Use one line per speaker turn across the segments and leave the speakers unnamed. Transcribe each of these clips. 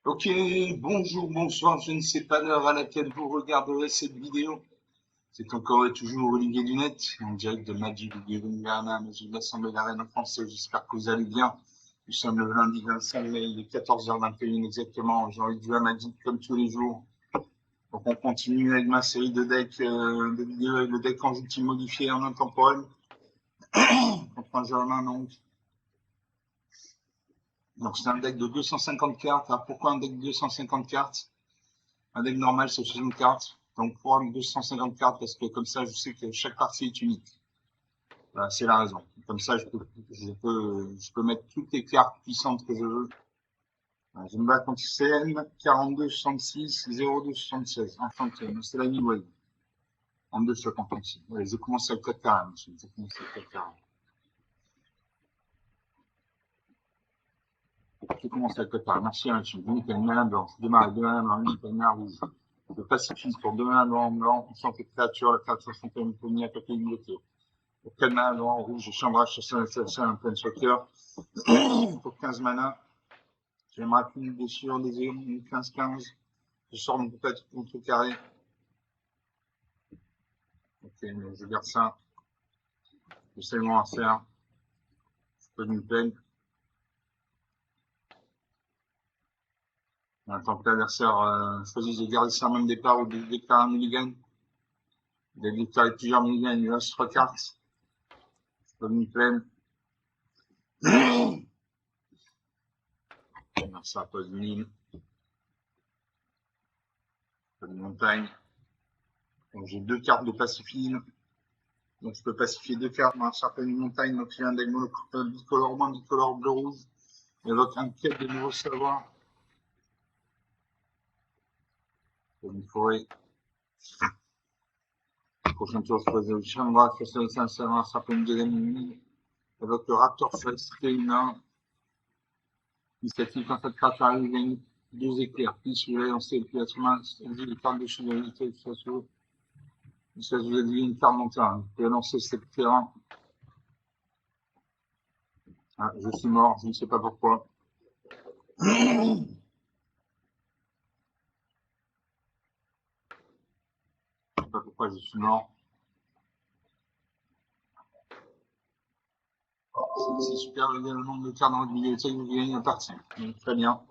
Ok, bonjour, bonsoir, je ne sais pas l'heure à laquelle vous regarderez cette vidéo. C'est encore et toujours Olivier Dunette, en direct de Magic Guyana, Magic de l'Assemblée de la Reine en français. J'espère que vous allez bien. Nous sommes le lundi 25 mai, il est 14h21 exactement. J'ai envie de jouer à Magic comme tous les jours. Donc on continue avec ma série de decks, de vidéos avec le deck en ultime modifié en intemporel. Contre un Germain donc. Donc c'est un deck de 250 cartes. Alors pourquoi un deck de 250 cartes? Un deck normal, c'est 60 cartes. Donc, pour 250 cartes, parce que comme ça, je sais que chaque partie est unique. Voilà, c'est la raison. Comme ça, je peux mettre toutes les cartes puissantes que je veux. Voilà, je me bats contre CN 4266 0276. Enchanté. C'est la New Wave. En deux chocs en fantasy. Ouais, je commence avec 4 carrés, monsieur. Je commence avec 4 carrés. Je commence avec 4 carrés. Merci, monsieur. Vous une main blanche. Je démarre avec 2 mains blanches, une main rouge. Je pacifie pour 2 mains blancs. On sent que créature, la créature sont une poignée à côté d'une bloquée. Pour 4 mana, en rouge, je chambrage sur un planeswalker. Pour 15 mana, j'aimerais qu'une blessure, des une 15-15. Je sors mon peut-être contre carré. Ok, mais je garde ça. Je sais comment faire. Je peux une peine. Tant que l'adversaire choisit de garder ça même départ ou de déclarer un mulligan. Il a déclaré plusieurs mulligans, il reste 3 cartes. Je peux une peine. Ça pose une île. Une montagne. Donc j'ai 2 cartes de pacifisme. Donc je peux pacifier 2 cartes dans un certain montagne. Donc j'ai un deck bicolore moins bicolore bleu-rouge. Il évoque un quête de nouveaux savoirs. Une forêt. Prochain tour, je pose le Chambra, je fais un savoir, ça peut une deuxième ennemie. Évoque le Raptor Flex, féminin. Initiative, quand cette carte arrive, il gagne 2 éclairs. Puis je vais lancer le pièce humain, dit les cartes de chevalité, il s'agit de une carte mon terrain. Je vais lancer cette terrain. Ah, je suis mort, je ne sais pas pourquoi. Je ne sais pas pourquoi je suis mort. C'est super, le nombre de cartes dans le bibliothèque, vous gagnez une partie. Donc, très bien.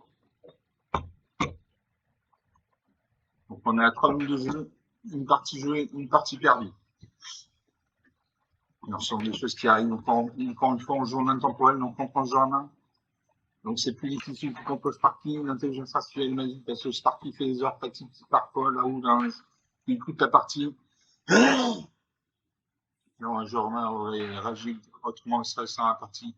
Donc on est à 3 minutes de jeu, une partie jouée, une partie perdue. Il y a des choses qui arrivent. Donc, encore une fois, on joue en intemporel, donc on prend Germain. Donc c'est plus difficile qu'on peut Sparky, l'intelligence artificielle magique, parce que Sparky fait des heures pratiques parfois, là où il coûte la partie. Non, un Germain aurait réagi autrement stressant à la partie.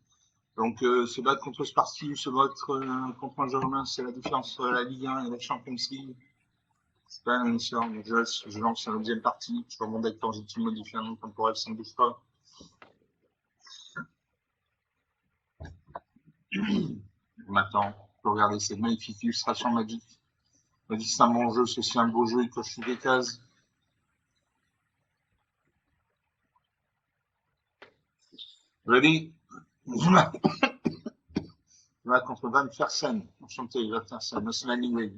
Donc se battre contre Sparky ou se battre contre un Germain, c'est la différence entre la Ligue 1 et la Champions League. C'est pas la même histoire. Donc je lance la deuxième partie. Je mon deck quand j'ai modifié un intemporel, ça ne bouge pas. Maintenant, pour regarder cette magnifique illustration magique. On dit que c'est un bon jeu, c'est aussi un beau jeu, il coche toutes les cases. Ready? Zuma contre Van Fersen. Enchanté, Van Fersen, National League.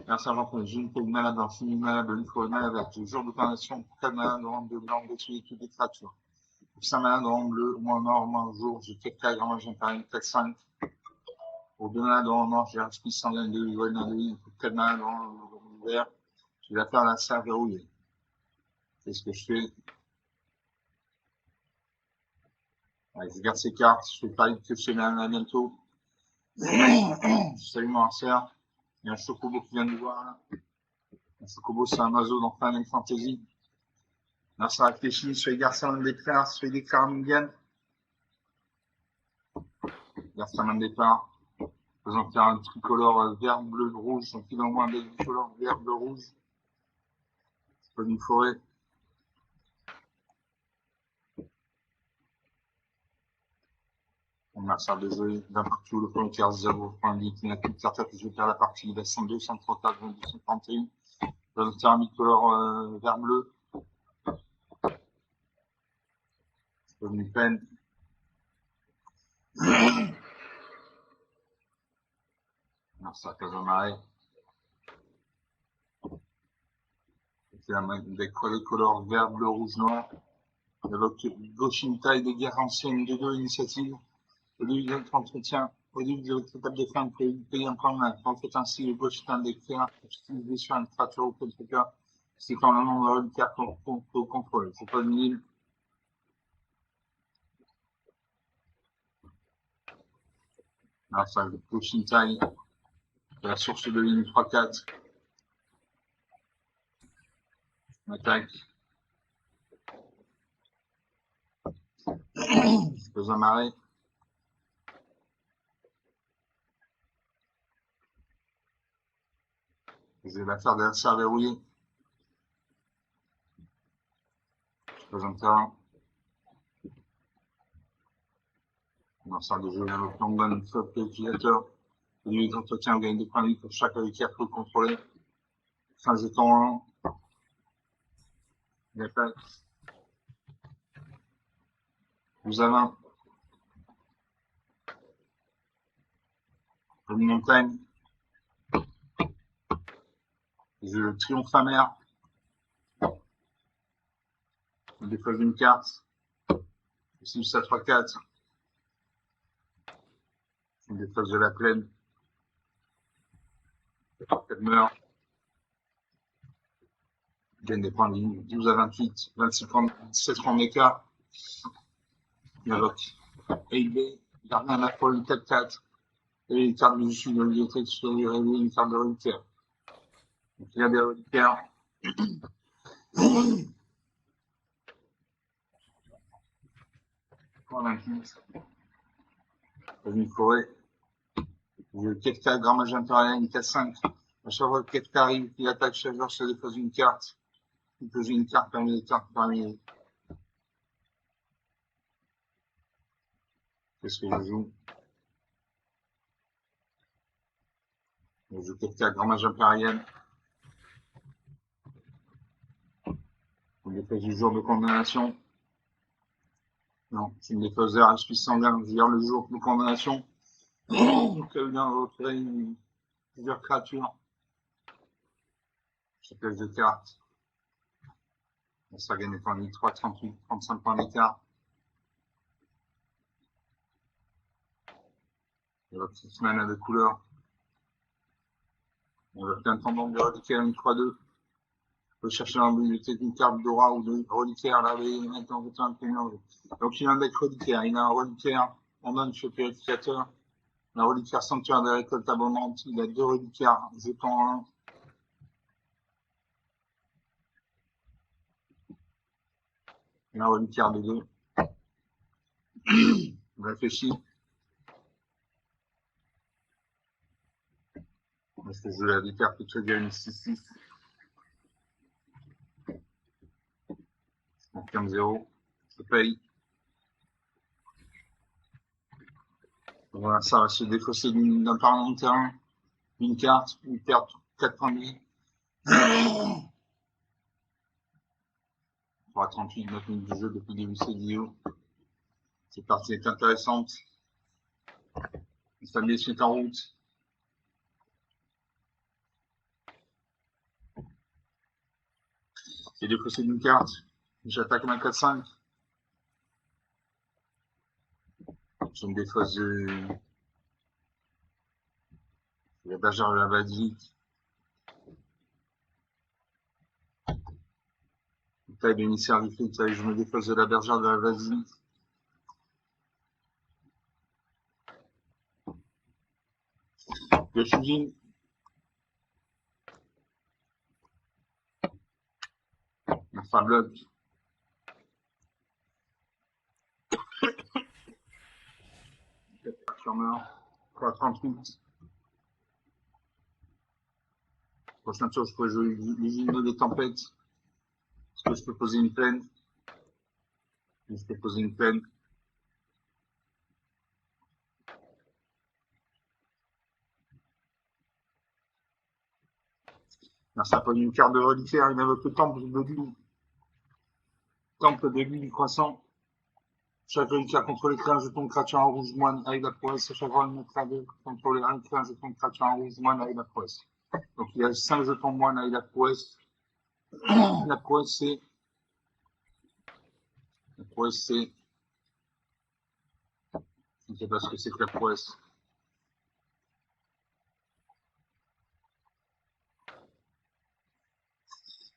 Merci à l'enfant, j'ai une fois de malade, un fini malade, une fois de malade, avec jour de carnation, 4 malades, en bleu, blanc, détruit toutes les créatures. 5 malades en bleu, moins nord, moins jour, j'ai 4 carrés, grand j'ai un 4-5. Pour 2 malades en nord, j'ai un split sanguin de Joël Nandeli, pour 4 malades en vert, je vais la faire la serre verrouillée. Qu'est-ce que je fais? Ouais, je garde ces cartes, je fais pareil que chez Madame bientôt. Salut mon harceur. Il y a un chocobo qui vient de nous voir là. Un chocobo, c'est un oiseau dans Final Fantasy. Là, ça réfléchit, soit il garde des déclare, soit il déclare un Mugen. Il garde sa main de départ. Faisant faire un tricolore vert, bleu, rouge. Donc il envoie un tricolore vert, bleu, rouge. C'est pas une forêt. On a ça de jouer d'un partout, le premier tiers 0, point de il n'a plus de carte, je vais faire la partie, il a 102, 134, 22, 131. Je vais faire un bicolore vert bleu. Comme une peine. Non, ça cause un arrêt. C'est la main des couleurs vert, bleu, rouge, noir. Avec Goshintai des guerres anciennes de deux initiatives. Au début de notre entretien, au début de votre étape de fin, vous pouvez payer un point main. En fait, ainsi, le Goshintai des guerres utilisé sur une créature ou quelque cas, c'est quand le nombre de cartes qu'on contrôle. C'est pas une île. Alors, ça, le Goshintai, la source de ligne 3-4. On attaque. Pose un marais. Je vais la faire d'adversaire verrouillé. Je pose un terrain. On en sort de jeu avec plan de flop utilisateur. Au début d'entretien, on gagne 2 points de vie pour chaque carte que vous contrôlez. Fin de temps 1. Il attaque. Vous avez une montagne. Je triomphe amer. Je défausse une carte. Ici, ça 3-4. Je défausse de la plaine. Elle meurt. Je gagne des points de vie. 12 à 28. 26 points, 17 points d'écart. Il invoque AIB. Gardien à la folle 4-4. Et les cartes du dessus de la bibliothèque sur lui révéler une carte de reliquaire. Donc, il y a des reliquaires. Une forêt. Le 4K, grand mage impérial, une 4-5. À chaque fois que 4K arrive, il attaque chaque joueur, se dépose une carte. Il pose une carte parmi les cartes parmi les. Qu'est-ce que je joue? Je joue 4K, grand mage impérial. Il dépose du jour de condamnation. Non, c'est une déposeur, je suis sanguin, je gère le jour de condamnation. Donc, elle vient retirer plusieurs créatures. Je pèse de cartes. Ça gagne des points de 3, 38, 35 points d'écart. Il y a votre semaine à deux couleurs. On va faire un tendance de reliquaire, une 3-2. On peut chercher dans la bibliothèque une carte d'aura ou de reliquaire, là, et maintenant, vous un peu. Donc, il a un deck reliquaire. Il a un reliquaire, on donne chez purificateur. La reliquaire sanctuaire des récoltes abondantes. Il a 2 reliquaires, jetant 1. Il a un reliquaire de 2. On réfléchit. Est-ce que je la déclare que tu gagnes 6-6? Je confirme 0. Je paye. Voilà, ça va se défausser d'un parlement de terrain. Une carte, une perte, 4 points de vie. 38, 9 minutes de jeu depuis le début de cette vidéo. Cette partie est intéressante. Le famille est en route. J'ai défaussé d'une carte. J'attaque ma 4-5. Je me défausse de la bergère de la basilique. Taille d'émissaire du feu, je me défausse de la bergère de la basilique. Le Shujin. Un Fablock. Charmeur. 3-38. Prochaine tour, je peux jouer l'usine des tempêtes. Est-ce que je peux poser une plaine? Je peux poser une plaine. Ça pose une carte de reliquaire, il invoque le temple de l'île. Temple de l'île du croissant. Chaque qui a contrôlé un jeton de créature en rouge moine avec la prouesse. Chaque fois, il mettra deux contrôler un jeton de créature en rouge moine avec la prouesse. Donc, il y a 5 jetons moine avec la prouesse. La prouesse, c'est. La prouesse, c'est. Je ne sais pas ce que c'est que la prouesse.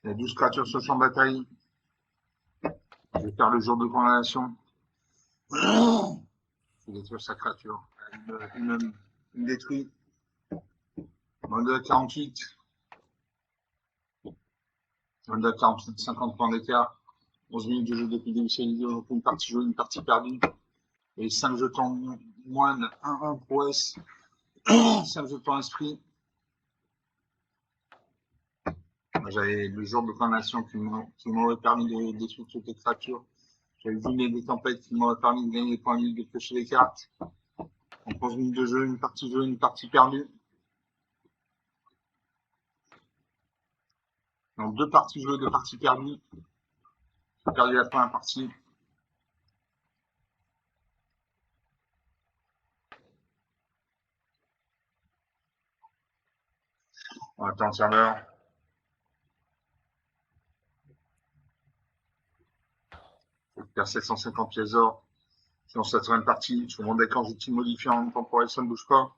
Il y a 12 créatures sur le champ de bataille. Je vais faire le jour de condamnation. Je vais détruire sa créature. Une détruit. Mode 48. Mode 48, 50 points d'écart. 11 minutes de jeu depuis le début de la vidéo. Une partie jouée, une partie perdue. Et 5 jetons moine, 1 prouesse. 5 jetons esprit. J'avais le jour de condamnation qui m'aurait permis de détruire toutes les créatures. J'avais vu des tempêtes qui m'auraient permis de gagner des points de vie, de piocher les cartes. En 11 minutes de jeu, une partie jouée, une partie perdue. Donc 2 parties jouées, 2 parties perdues. J'ai perdu la première partie. On attend le serveur. Je perds 750 pièces d'or. Sinon, ça sera une partie. Sur mon deck en outil modifié en temporel, ça ne bouge pas.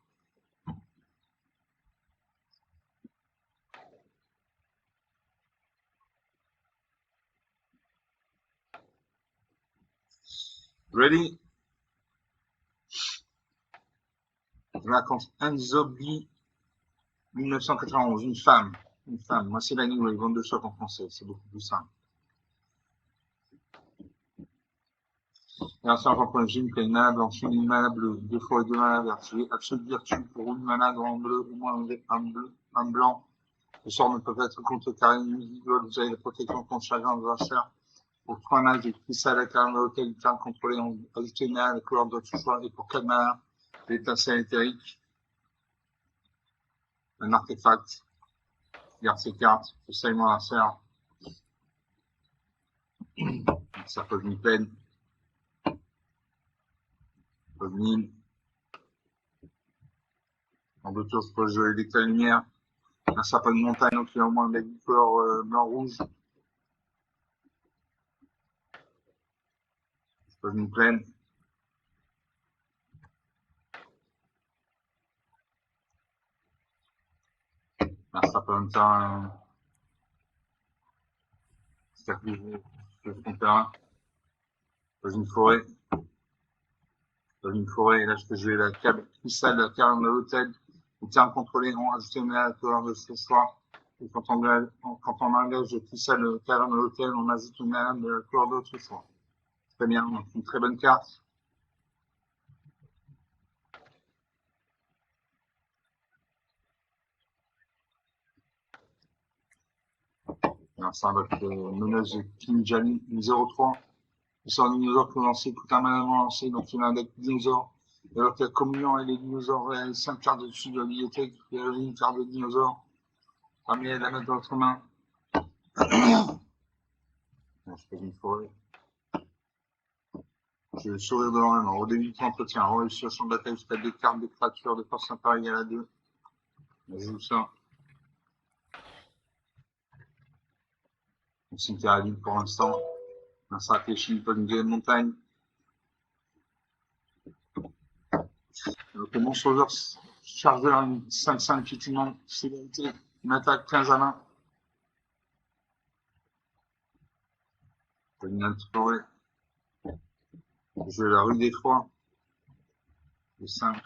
Ready? Je raconte Anzobi 1991, une femme. Une femme. Moi, c'est la nuit, ils vendent 2 chocs en français. C'est beaucoup plus simple. Et un sergent point G, une mana blanche, une mana bleue, 2 fois et 2 mana vertu. Absolue vertu pour une mana en bleu, au moins un blanc. Les sorts ne peuvent être contrecarrés ni vous avez la protection contre chacun adversaire. Pour 3 mana, j'ai pris ça à la carte de l'hôtel, il tient contrôlé, on ajoute une mana, la couleur de votre choix. Et pour 4 mana, l'étincelle éthérique. Un artefact. Garde ses cartes, essaye mon adversaire. Ça peut une peine. Mine. En 2 tours, je peux jouer avec la lumière. Un sapin de montagne, donc il y a au moins des couleurs blanc-rouge. Je peux une plaine. Un sapin de terrain. C'est-à-dire que je fais mon terrain. Je fais une forêt. Je fais une forêt, et là je peux jouer la cristal de la carrière de l'hôtel. Ou terrain contrôlé, on ajoute une à la couleur de ce choix. Et quand on engage le cristal de la carrière de l'hôtel, on ajoute une à de la couleur de l'autre choix. Très bien, donc une très bonne carte. Alors, ça va être menace de Kinjali 03. Il sort un dinosaure que vous lancez, coûte un mana avant lancer, donc il a un deck dinosaure. Et alors qu'il y a communion et les dinosaures, il y a 5 cartes dessus de la bibliothèque, il y a une carte de dinosaure. Ramenez à la mettre dans votre main. Je fais une forêt. Je vais sourire devant la main. Au début de l'entretien, réussir sur le bataille jusqu'à 2 cartes de créatures de force inférieure à 2. Je joue ça. On cimetière à vide pour l'instant. Un sac et chine, pas une vieille montagne. Donc, le monstre chargeur, une 5-5 qui tue une sévérité. Une attaque 15 à 20. Une autre forêt. Je vais la rue des Trois. Le 5.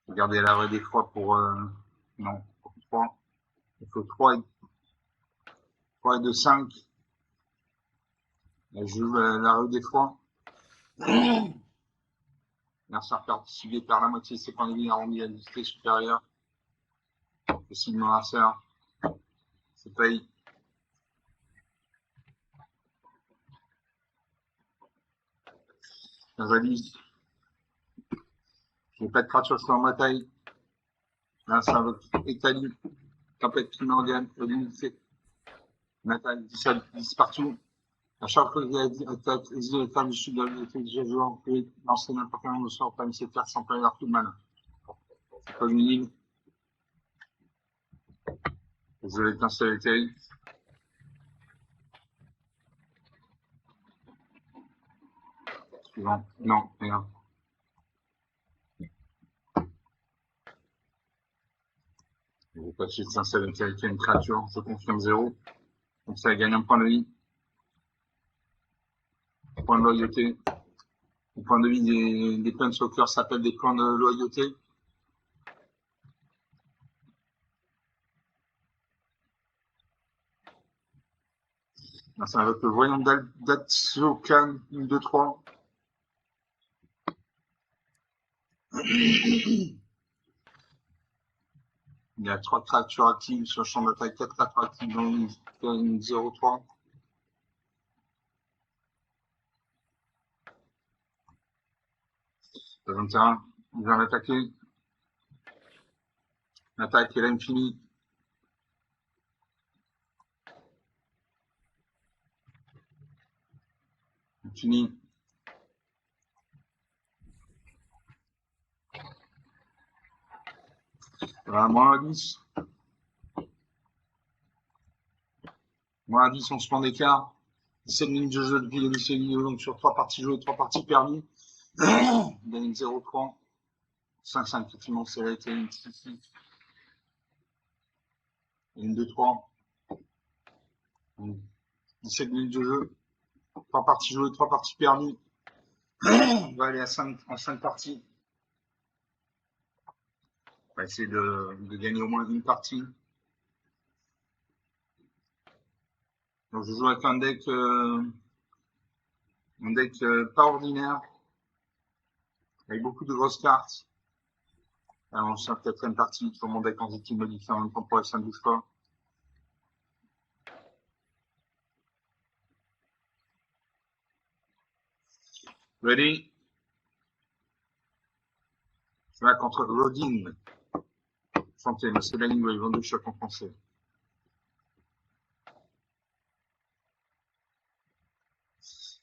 Regardez la rue des Trois pour. Non, pour 3. Il faut 3 et 2, 5. Je joue la rue des Trois. L'adversaire participer par la moitié de ses points de vie arrondis à l'unité supérieure. Possible mon adversaire. C'est paye. La valise. Je n'ai pas de créature sur ma taille. Là, ça va être Italie. Tempête primordiale. L'unité. Une attaque 10 partout. À chaque fois que vous avez attaque, essayez de faire du sud de la bibliothèque déjà joueur, vous pouvez lancer n'importe quel nombre de sorts parmi ces cartes sans pas avoir tout de mal. C'est pas une ligne. Vous allez installer les terrils. Suivant. Non, rien. Je vais pas de suite s'installer le terril qui a une créature. Je confirme 0. Donc ça gagne un point de vie. Point de loyauté. Les points de vie des Planeswalkers s'appellent des points de loyauté. C'est avec le voyant d'Atsokan 1, 2, 3. Il y a 3 créatures actives sur le champ d'attaque, 4 créatures actives dans une 0-3. Dans le terrain, il vient l'attaquer. L'attaque est l'infini. Infini. Voilà, moins 10. Moins 10, on se prend d'écart. 17 minutes de jeu depuis le vidéo, donc sur 3 parties jouées, 3 parties perdues. Gagne 0-3. 5-5, effectivement, c'est la été une 6-6. Une 2-3. 17 minutes de jeu. 3 parties jouées, 3 parties perdues. On va aller à 5, en 5 parties. On va essayer de gagner au moins une partie. Donc je joue avec un deck pas ordinaire, avec beaucoup de grosses cartes. Alors, je sens peut-être une partie sur mon deck en équipe modifiée en même temps pour que ça ne bouge pas. Ready? Je vais contre Rodin. Chanté, mais c'est la ligne où ils vont de choc en français.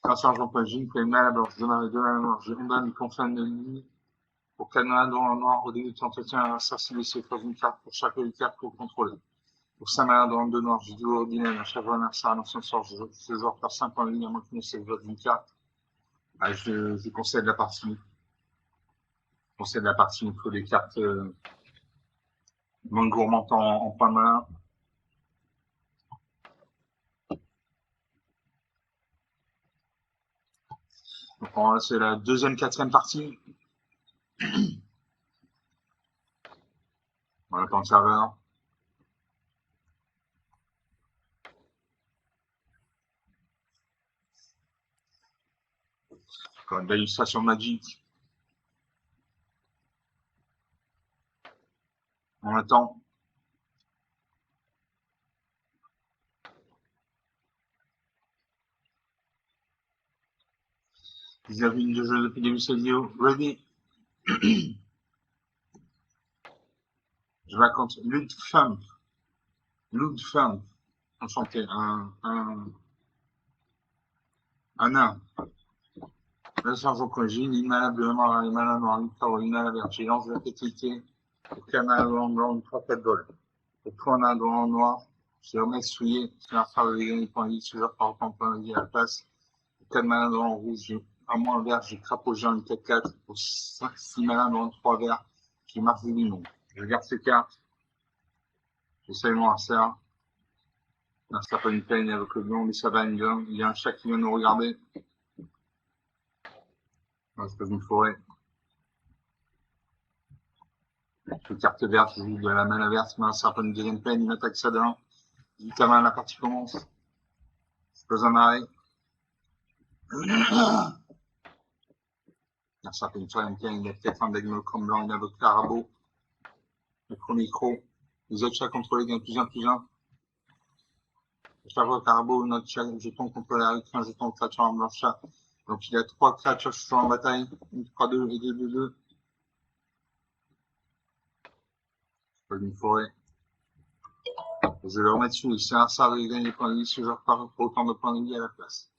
Grâce à Jean Paul Gilles, mal à blanche, de la blanche, je condamne, confirme de nuit. Pour Canada dans le noir, au début de l'entretien, assassiner ses fois une carte pour chaque carte pour contrôler. Pour 5 malades dans le 2 noir, je dis ordinaire, à chaque fois un ça dans son sort, ce joueur perd 5 points de vie à moins qu'il ne se vote d'une carte. Ah, je concède la partie. Je concède la partie, il faut des cartes moins gourmandes en points malins. Donc c'est la deuxième, quatrième partie. On attend le serveur. Encore une belle illustration Magic. On attend. Vous avez une de jeu depuis le début de cette vidéo. Ready. Je vais contre Ludfunk. Ludfunk. Enchanté. Un nain. Le sergent Cogine, immanablement, immanablement, immanablement, j'ai lancé la petite. Le canal blanc, 3-4 gold. Le canal blanc noir, je le remets souillé, je vais faire le gagner pour un lit, je vais faire un point à la place. Le canal blanc rouge, à moins vert, j'ai crapaugé une 4-4 pour 5-6 malins dans 3 verts, qui marche du nom. Je garde ces cartes. J'essaie mon insert. Là, ça pas une peine avec le blanc, mais ça va une bien. Il y a un chat qui vient nous regarder. Là, c'est pas une forêt. Une carte verte, je joue de la mana verte, mais ça pas une deuxième peine, il m'attaque ça d'un. Du main, la partie commence. Je pose un arrêt. Ça fait une troisième peine, il y a peut-être un deck comme blanc, il y a votre carabo. Le premier croc. Les autres chats contrôlés gagnent plus un. Chaque fois carabo, notre chat, jeton contre la un jeton de créature en blanc chat. Donc il y a 3 créatures qui sont en bataille. 3-2 et 2-2-2. Pas d'une forêt. Je vais le remettre dessus. C'est un sard de gagner des points de vie si je repars pour autant de points de vie à la place.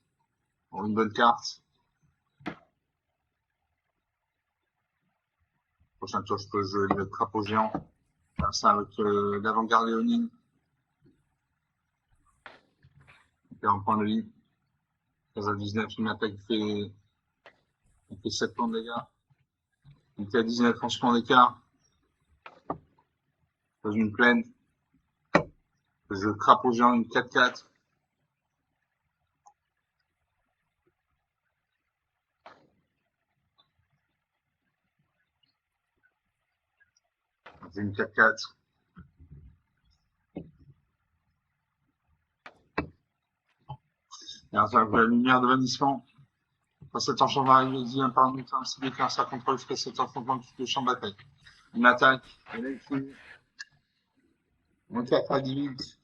Bon, une bonne carte. Prochain tour, je peux jouer le crapaud géant. Ça avec l'avant-garde léonine. Il perd un point de vie. 13 à 19, une attaque il fait 7 points de dégâts. Il était à 19, 11 points d'écart. Dans une plaine. Je crapaud géant, une 4-4. J'ai une 4-4. Et enfin, la lumière de bannissement. Quand cet enchant va arriver, il dit un par minute, c'est déclare ça contrôle jusqu'à cet affrontement de champ de bataille. Une attaque. Et là, il fait en 4 à 18.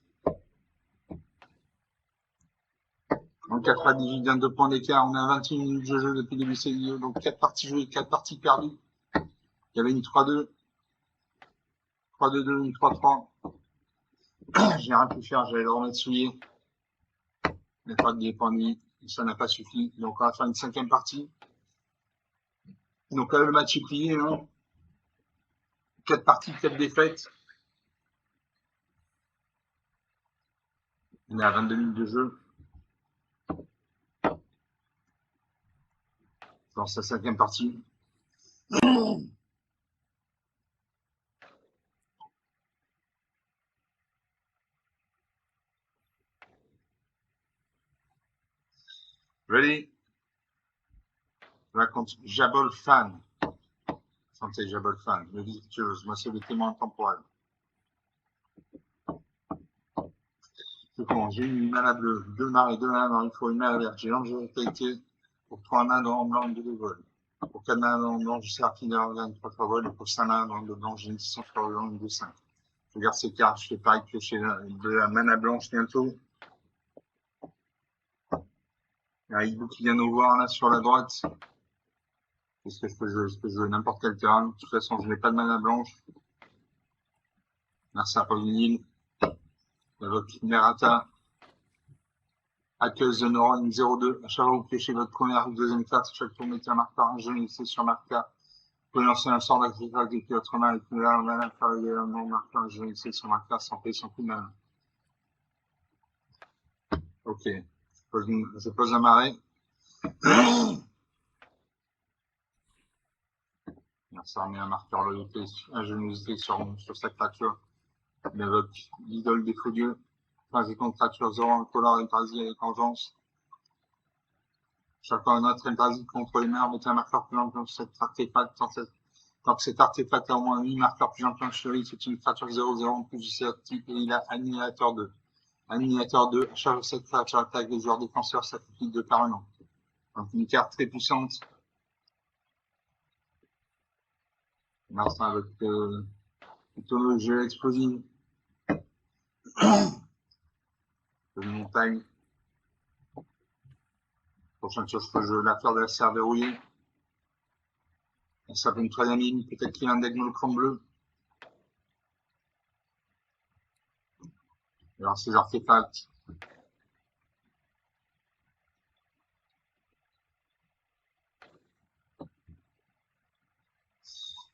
En 4 à 18, 22 points d'écart. On a 21 minutes de jeu depuis le début de cette vidéo. Donc 4 parties jouées, 4 parties perdues. Il y avait une 3-2. 3-2-2, une 3-3. J'ai rien pu faire, j'allais le remettre souillé. Mais pas de points de vie. Ça n'a pas suffi. Donc on va faire une 5e partie. Donc là, le match est plié. Hein. 4 parties, 4 défaites. On est à 22 minutes de jeu. Dans sa 5e partie. Ready? Je raconte Jabol Fan. Santé Jabol Fan. Le victueuse. Moi, c'est le témoin temporel. C'est comment? J'ai une mana bleue, 2 mains et 2 mains. Il faut une main verte. J'ai l'angélicité pour 3 mains dans blanc et 2 vol. Pour 4 mains dans blanc, je sais qu'il y a 3 vol. Et pour 5 mains dans le blanc, j'ai une distance sur le blanc et 2-5. Je regarde ces cartes. Je fais pareil que chez de la mana blanche bientôt. Il y a un hibou qui vient nous voir là sur la droite. Est-ce que je peux jouer? Je peux jouer n'importe quel terrain. De toute façon, je n'ai pas de mana blanche. Là, ça une île. Il y a votre Merata. Aqueuse de neurones 02. À chaque fois que vous pêchez votre première ou deuxième carte, chaque tour, mettez un marqueur, un jeu c'est sur marqueur. Vous pouvez lancer un sort d'activité depuis votre main et puis là, on a faire un nom marqueur, un jeu c'est sur marqueur sans payer son coup de main. Ok. Je pose un marais. Ça remet un marqueur loyauté, ingéniosité sur sa créature. Il évoque l'idole des faux dieux. Enfin, j'ai contre créature 0 en color et parasite avec vengeance. Chaque fois un autre parasite contre les mers, mettez un marqueur plus ample sur cet artefact. Tant que cet artefact a au moins 8 marqueurs plus ample sur lui, c'est une créature 0-0 en plus du certif et il a Annihilateur 2. Annihilateur 2, à chaque fois cette créature attaque les joueurs défenseurs sacrifient 2 permanents. Donc une carte très puissante. Martin avec plutôt jeu explosif. Une montagne. Prochaine chose, je peux jouer l'affaire de la serre verrouillée. Ça fait une 3e ligne, peut-être qu'il y a un deck monochrome bleu. Alors ces artefacts.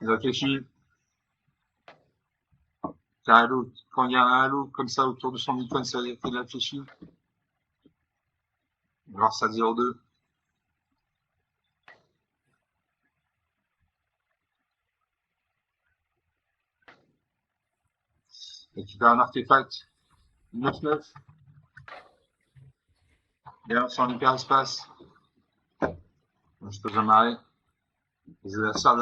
Il réfléchit. Quand il y a un halo comme ça autour de son icône, ça fait de réfléchir. Alors ça 0-2. Et tu fais un artefact. 9-9. Et alors sur l'hyperespace. Je peux amarrer. Je vais l'affaire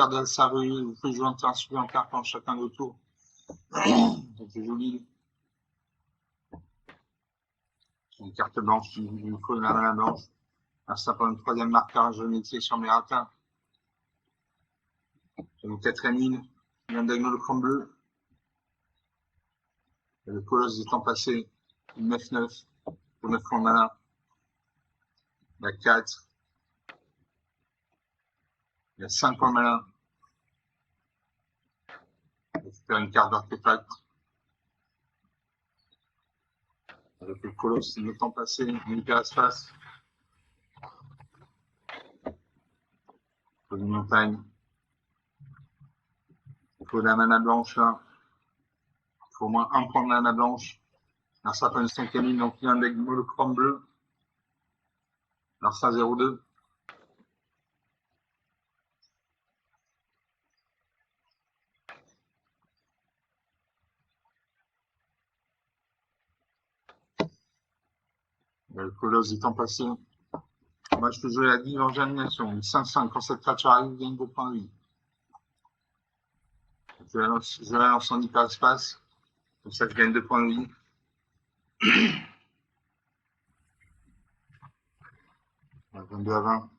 de la cerveau. Vous pouvez jouer un terrain supplémentaire pendant chacun de vos tours. Donc je joue l'île. Une carte blanche, il faut une main blanche. Alors ça prend une 3e marqueur, je vais métier sur mes ratins. J'ai une 4e ligne. Il y a un monochrome bleu. Et le colosse du temps passé. 9-9. Pour 9 points de mana. Il y a 4. Il y a 5 points de mana. Je vais faire une carte d'artefact. Avec le colosse, le temps passé, une hyperespace. Une montagne. Il faut de la mana blanche là. Il faut au moins un point de mana blanche. Alors ça fait une 5e ligne, donc il y a un deck monochrome bleu. Alors ça 0-2. Le colosse du temps passé. Moi je peux jouer la dive en germination. 5-5 quand cette créature arrive, gagne 2 points de vie. Je la lance en hyperespace. Comme ça je gagne 2 points de vie. 22 à 20.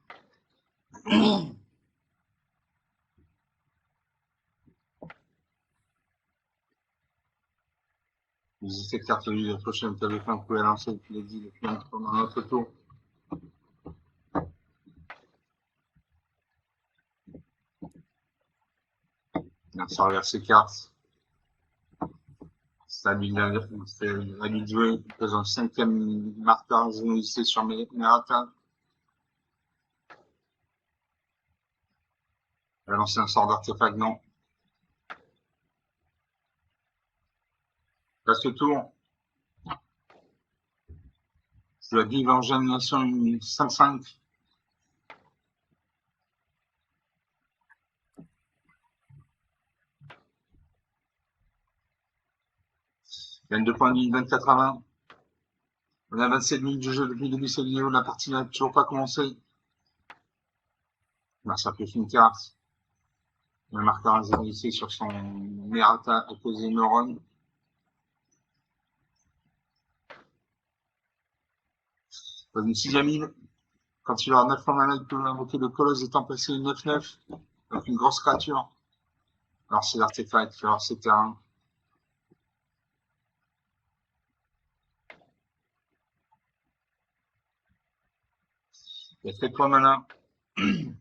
Vous cette carte la prochaine table de fin, vous pouvez lancer depuis les 10 pendant notre tour. Ça regarde ses cartes. C'est à lui de jouer. Il pose un 5e marqueur généralisé sur mes attaques. Il va lancer un sort d'artefact, non. Passe le tour. Je la vive en génération 5-5. Il gagne 2 points de vie, 24 à 20. On a 27 minutes de jeu depuis le début de cette vidéo. La partie n'a toujours pas commencé. Ben, ça peut une carte. Le marqueur généralisé sur son Merata opposé Neuron. Dans une 6e ligne. Quand il aura 9 en mana, il peut invoquer le colosse des temps passés 9-9. Donc une grosse créature. Alors c'est l'artefact, il va avoir ses terrains. Il a fait 3 mana. Il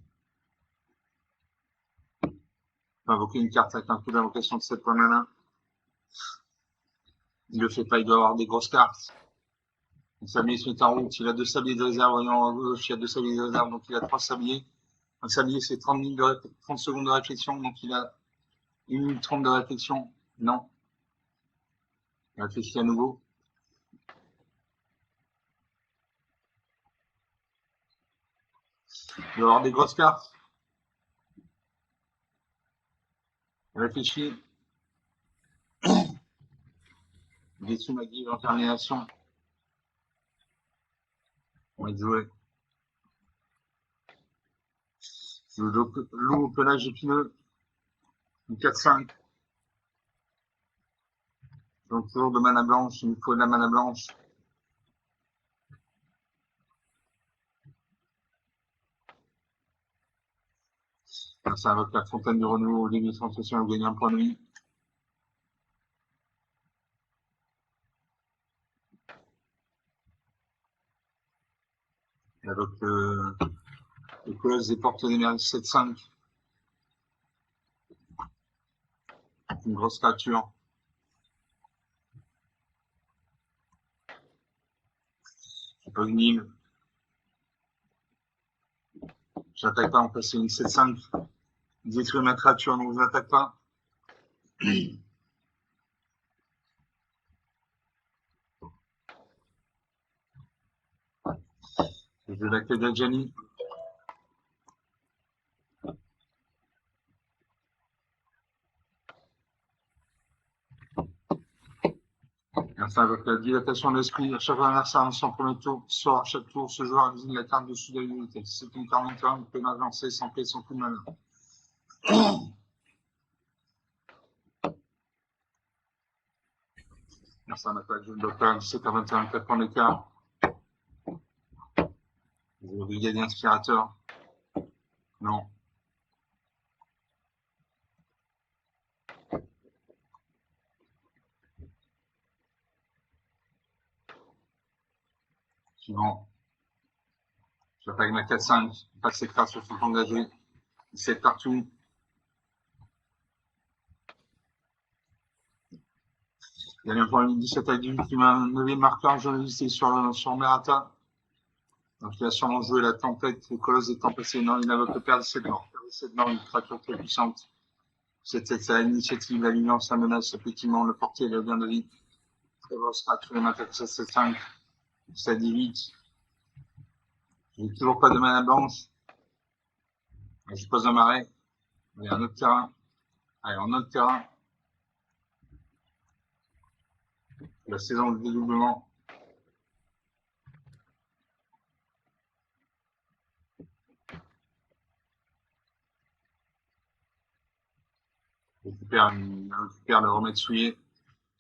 peut invoquer une carte avec un coup d'invocation de 7 points mana. Il le fait pas, il doit avoir des grosses cartes. Un sablier se met en route, il a 2 sabliers de réserve, voyons à gauche, il y a 2 sabliers de réserve, donc il a 3 sabliers. Un sablier c'est 30 secondes de réflexion, donc il a 1 minute 30 de réflexion. Non. Il réfléchit à nouveau. Il doit avoir des grosses cartes. Il réfléchit. Il détruit ma guide en termination. On va être joué. Je loup au pelage épineux. Une 4-5. Donc toujours de mana blanche, il me faut de la mana blanche. Ça invoque la fontaine du renouveau, limite transmission, vous gagnez un point de vie. Il invoque le colosse des portes d'énergie 7-5. Une grosse créature. Je peux une j'attaque pas, on passe une 7-5. Détruire ma créature, donc je n'attaque pas. Je vais la clé d'Adjani. Enfin, avec la dilatation de l'esprit, à chaque adversaire dans son premier tour, soit à chaque tour, ce joueur désigne la carte dessus de l'unité. Si c'est une carte montagne, il peut l'avancer sans payer son coup de malin. Merci à ma page de docteur, 17 à 21, 4 points d'écart. Le brigadier inspirateur. Non. Suivant. J'attaque ma 4-5. Pas cette carte sur son engagé. 17 partout. Dernière fois, 17 à 18 qui m'a 9e marqueur journalisté sur Merata. Donc il a sûrement joué la tempête, le colosse des temps passés. Non, il invoque le père de cette mort. Une créature très puissante. C'était sa initiative, l'alliance, la menace, effectivement, le portier, le bien de vie. Très grosse créature, il m'attaque 7-7-5. Ça dit vite. J'ai toujours pas de mana blanche. Je pose un marais. Allez, un autre terrain. Allez, en autre terrain. La saison de dédoublement. Récupère le remède souillé.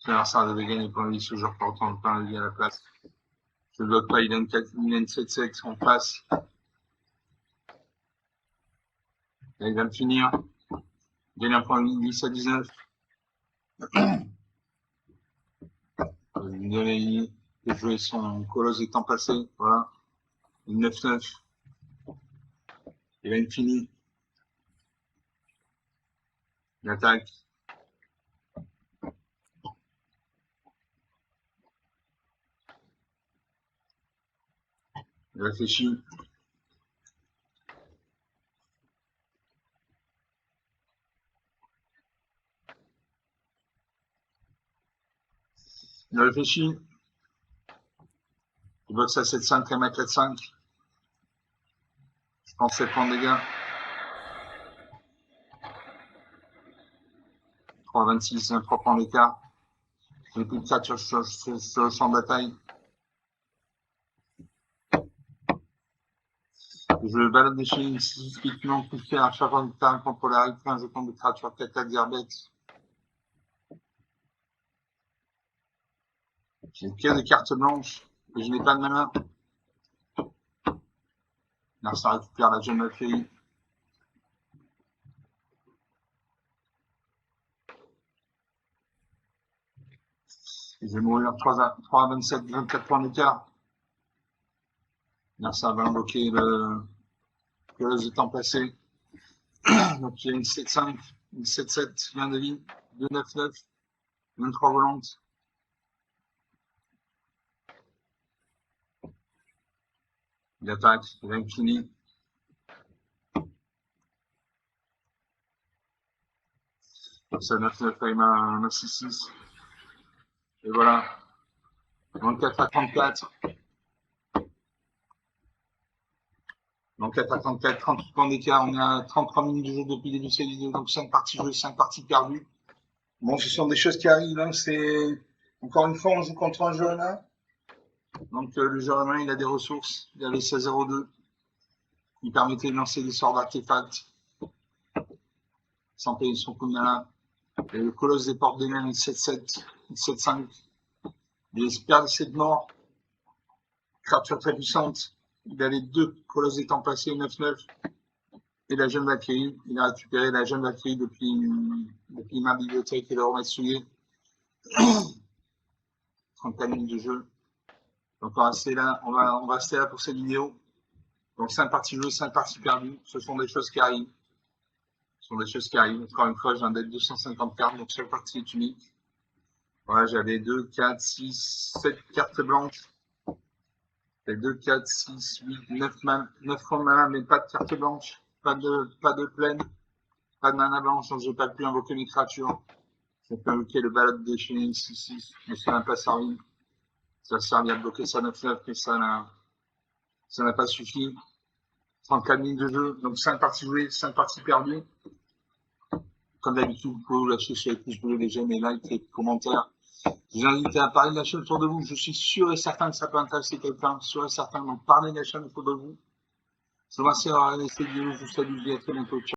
L'adversaire devait gagner pour lui ce jour pour autant de pain à la place. Je ne bloque pas, il a une 7-7 en face. Et il va me finir. Gagne un point 10 à 19. Il a joué son colosse des temps passés. Voilà. 9-9. Il a une finie. Il attaque. Il réfléchit. Il réfléchit. Il boxe à 7-5, il met 4-5. Je pense 7 points de dégâts. 3-26, 3 points d'écart. J'ai plus de 4 sur le champ de bataille. Je balade des chaînes spécifiquement poussées à chaque fois de terrain contre la règle, un jeton de créature 4 Zerbex. J'ai que des cartes blanches et je n'ai pas de mana. Là, ça récupère la jeune Valkyrie. Je vais mourir 3 à 27, 24 points d'écart. Là, ça va invoquer le colosse du temps passé. Donc, il y a une 7-5, une 7-7, vient de vie, 2-9-9, 23 volantes. Il attaque, il a une finie. Donc, ça 9-9 avec un 6-6. Et voilà. 24 à 34. Donc 4 à 34, 38 points d'écart. On a 33 minutes de jeu depuis le début de cette vidéo. Donc 5 parties jouées, 5 parties perdues. Bon, ce sont des choses qui arrivent. Hein. C'est encore une fois, on joue contre un jeune. Hein. Donc le jeune, il a des ressources. Il a les 16-02. Il permettait de lancer des sorts d'artefacts sans payer son coup de mana. Et le colosse des portes des mers, il 7-7, 7-5. Il espère 7 morts. Créature très puissante. Il a les deux colosses des temps passés, 9-9. Et la jeune Valkyrie. Il a récupéré la jeune Valkyrie depuis ma bibliothèque et le remettre souillé. 34 minutes de jeu. Donc on va rester là, on va rester là pour cette vidéo. Donc 5 parties jouées, 5 parties perdues. Ce sont des choses qui arrivent. Encore une fois, j'ai un deck 250 cartes, donc chaque partie est unique. Voilà, j'avais 2, 4, 6, 7 cartes blanches. J'ai 2, 4, 6, 8, 9 fonds de mana, mais pas de carte blanche. Pas de plaine. Pas de mana blanche, donc j'ai pas pu invoquer mes créatures. J'ai pu invoquer le balade déchaîné 6-6, mais ça n'a pas servi. Ça a servi à bloquer ça 9-9, mais ça n'a pas suffi. 34 minutes de jeu, donc 5 parties jouées, 5 parties perdues. Comme d'habitude, vous pouvez vous lâcher sur les pouces bleus, les j'aime, les likes, les commentaires. Je vous invite à parler de la chaîne autour de vous. Je suis sûr et certain que ça peut intéresser quelqu'un. Sûr et certain, donc parlez de la chaîne autour de vous. Je vous remercie d'avoir regardé cette vidéo. Je vous salue, je vous dis à très bientôt. Ciao.